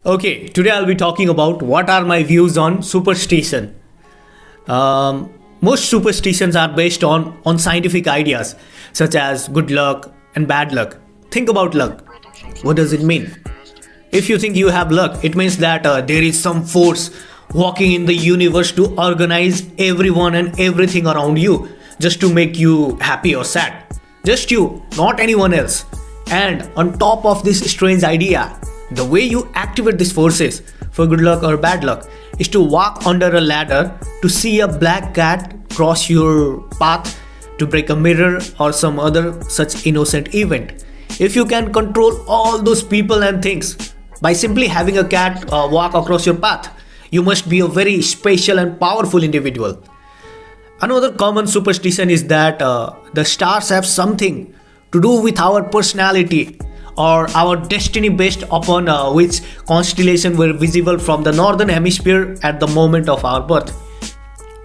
Okay, today I'll be talking about what are my views on superstition. Most superstitions are based on scientific ideas such as good luck and bad luck. Think about luck. What does it mean? If you think you have luck, it means that there is some force walking in the universe to organize everyone and everything around you just to make you happy or sad. Just you, not anyone else. And on top of this strange idea, the way you activate these forces for good luck or bad luck is to walk under a ladder to see a black cat cross your path, to break a mirror or some other such innocent event. If you can control all those people and things by simply having a cat walk across your path, you must be a very special and powerful individual. Another common superstition is that the stars have something to do with our personality or our destiny, based upon which constellation were visible from the northern hemisphere at the moment of our birth.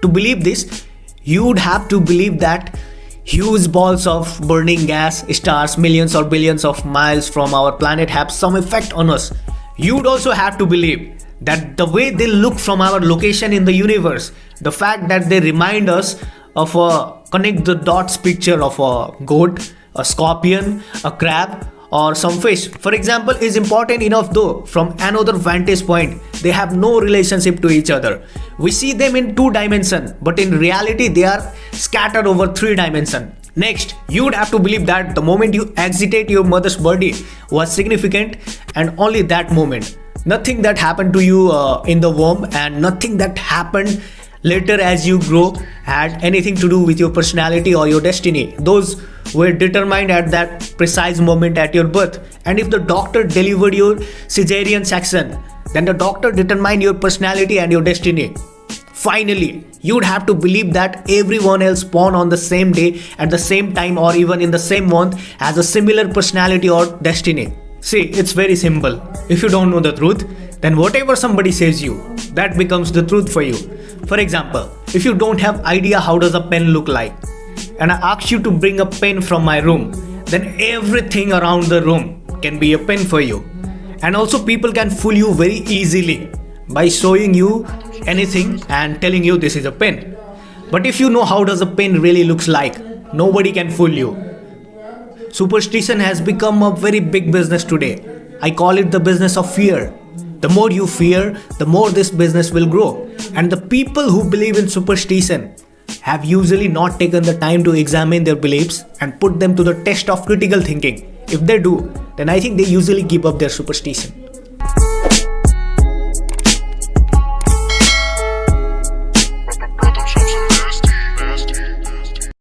To believe this, you would have to believe that huge balls of burning gas, stars millions or billions of miles from our planet, have some effect on us. You would also have to believe that the way they look from our location in the universe, the fact that they remind us of a connect the dots picture of a goat, a scorpion, a crab, or some fish, for example, is important enough, though from another vantage point they have no relationship to each other. We see them in 2 dimensions, but in reality they are scattered over 3 dimensions. Next, you would have to believe that the moment you exited your mother's body was significant, and only that moment. Nothing that happened to you in the womb and nothing that happened later as you grow had anything to do with your personality or your destiny. Those were determined at that precise moment at your birth. And if the doctor delivered your cesarean section, then the doctor determined your personality and your destiny. Finally, you would have to believe that everyone else born on the same day, at the same time, or even in the same month has a similar personality or destiny. See, it's very simple. If you don't know the truth, then whatever somebody says you, that becomes the truth for you. For example, if you don't have idea how does a pen look like, and I ask you to bring a pen from my room, then everything around the room can be a pen for you. And also people can fool you very easily by showing you anything and telling you this is a pen. But if you know how does a pen really looks like, nobody can fool you. Superstition has become a very big business today. I call it the business of fear. The more you fear, the more this business will grow. And the people who believe in superstition have usually not taken the time to examine their beliefs and put them to the test of critical thinking. If they do, then I think they usually give up their superstition.